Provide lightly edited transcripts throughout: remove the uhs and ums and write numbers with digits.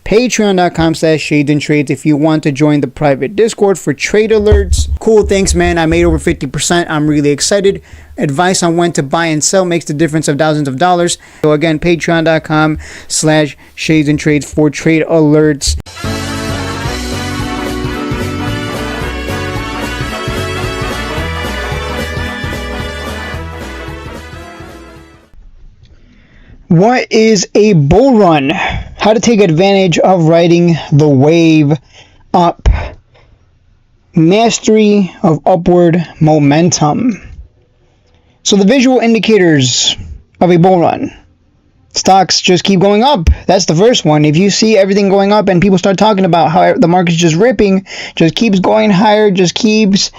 Patreon.com/ShadesandTrades if you want to join the private Discord for trade alerts. Cool, thanks, man. I made over 50%. I'm really excited. Advice on when to buy and sell makes the difference of thousands of dollars. So again, Patreon.com/ShadesandTrades for trade alerts. What is a bull run? How to take advantage of riding the wave up. Mastery of upward momentum. So the visual indicators of a bull run. Stocks just keep going up. That's the first one. If you see everything going up and people start talking about how the market's just ripping, just keeps going higher, just keeps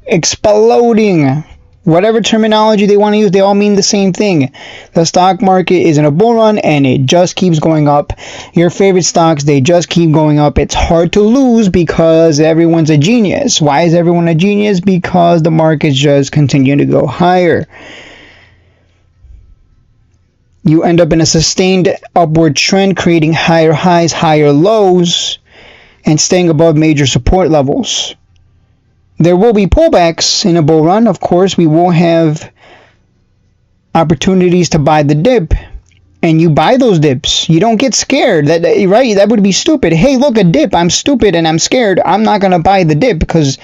exploding. Whatever terminology they want to use, they all mean the same thing. The stock market is in a bull run and it just keeps going up. Your favorite stocks, they just keep going up. It's hard to lose because everyone's a genius. Why is everyone a genius? Because the markets just continue to go higher. You end up in a sustained upward trend, creating higher highs, higher lows, and staying above major support levels. There will be pullbacks in a bull run. Of course, we will have opportunities to buy the dip, and you buy those dips. You don't get scared. Right? That would be stupid. Hey, look, a dip. I'm stupid and I'm scared. I'm not gonna buy the dip because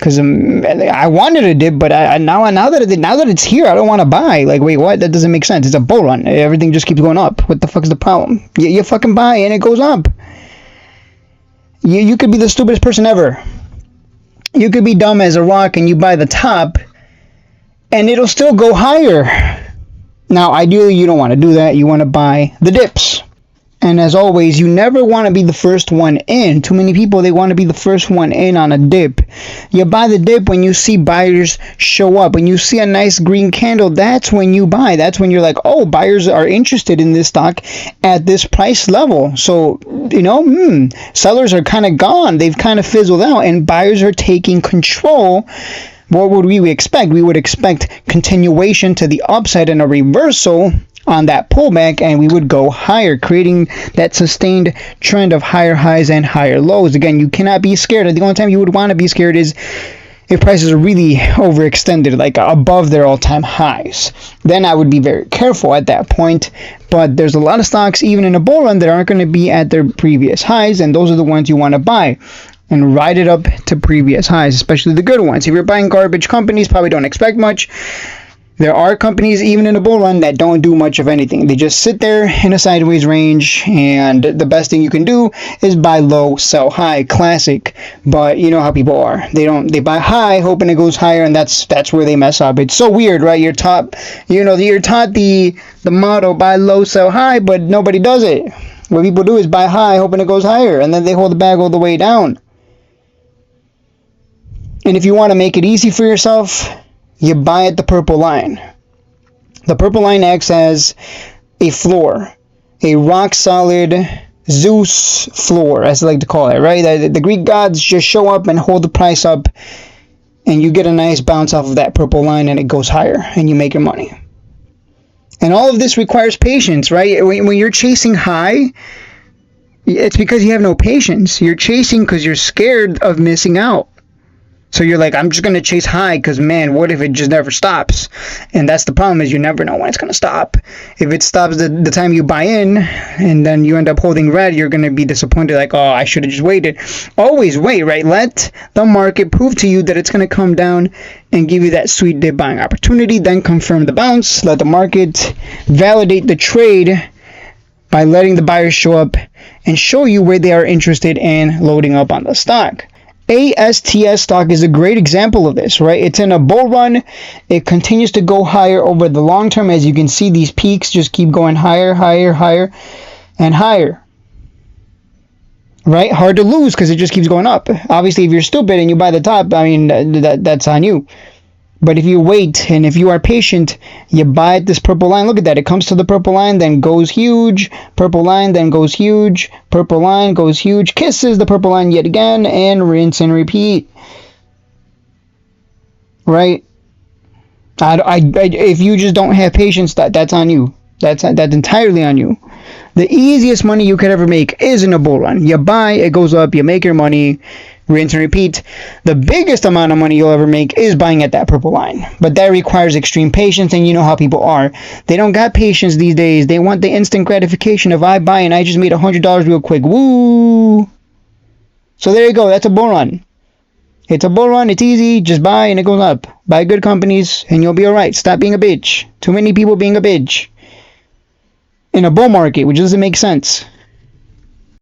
I wanted a dip, but now that it's here, I don't want to buy. Like, wait, what? That doesn't make sense. It's a bull run. Everything just keeps going up. What the fuck is the problem? You fucking buy and it goes up. You could be the stupidest person ever. You could be dumb as a rock and you buy the top and it'll still go higher. Now, ideally, you don't want to do that. You want to buy the dips. And as always, you never want to be the first one in. Too many people, they want to be the first one in on a dip. You buy the dip when you see buyers show up. When you see a nice green candle, that's when you buy. That's when you're like, oh, buyers are interested in this stock at this price level. So, sellers are kind of gone. They've kind of fizzled out and buyers are taking control. What would we expect? We would expect continuation to the upside and a reversal on that pullback, and we would go higher, creating that sustained trend of higher highs and higher lows. Again, you cannot be scared. The only time you would want to be scared is if prices are really overextended, like above their all-time highs. Then I would be very careful at that point. But there's a lot of stocks, even in a bull run, that aren't going to be at their previous highs, and those are the ones you want to buy and ride it up to previous highs, especially the good ones. If you're buying garbage companies, probably don't expect much. There are companies, even in a bull run, that don't do much of anything. They just sit there in a sideways range, and the best thing you can do is buy low, sell high. Classic. But you know how people are. They buy high, hoping it goes higher, and that's where they mess up. It's so weird, right? You're taught the motto, buy low, sell high, but nobody does it. What people do is buy high, hoping it goes higher, and then they hold the bag all the way down. And if you want to make it easy for yourself, you buy at the purple line. The purple line acts as a floor, a rock-solid Zeus floor, as I like to call it, right? The Greek gods just show up and hold the price up, and you get a nice bounce off of that purple line, and it goes higher, and you make your money. And all of this requires patience, right? When you're chasing high, it's because you have no patience. You're chasing because you're scared of missing out. So you're like, I'm just going to chase high because, man, what if it just never stops? And that's the problem, is you never know when it's going to stop. If it stops the time you buy in and then you end up holding red, you're going to be disappointed, like, oh, I should have just waited. Always wait, right? Let the market prove to you that it's going to come down and give you that sweet dip buying opportunity. Then confirm the bounce. Let the market validate the trade by letting the buyers show up and show you where they are interested in loading up on the stock. ASTS stock is a great example of this, right? It's in a bull run. It continues to go higher over the long term. As you can see, these peaks just keep going higher, higher, higher, and higher. Right? Hard to lose because it just keeps going up. Obviously, if you're stupid and you buy the top, I mean, that's on you. But if you wait and if you are patient, you buy at this purple line. Look at that. It comes to the purple line, then goes huge. Purple line, then goes huge. Purple line goes huge. Kisses the purple line yet again, and rinse and repeat. Right? If you just don't have patience, that's on you. That's entirely on you. The easiest money you could ever make is in a bull run. You buy, it goes up, you make your money, rinse and repeat. The biggest amount of money you'll ever make is buying at that purple line. But that requires extreme patience, and you know how people are. They don't got patience these days. They want the instant gratification. If I buy and I just made $100 real quick, woo! So there you go. That's a bull run. It's a bull run. It's easy. Just buy and it goes up. Buy good companies and you'll be alright. Stop being a bitch. Too many people being a bitch in a bull market, which doesn't make sense.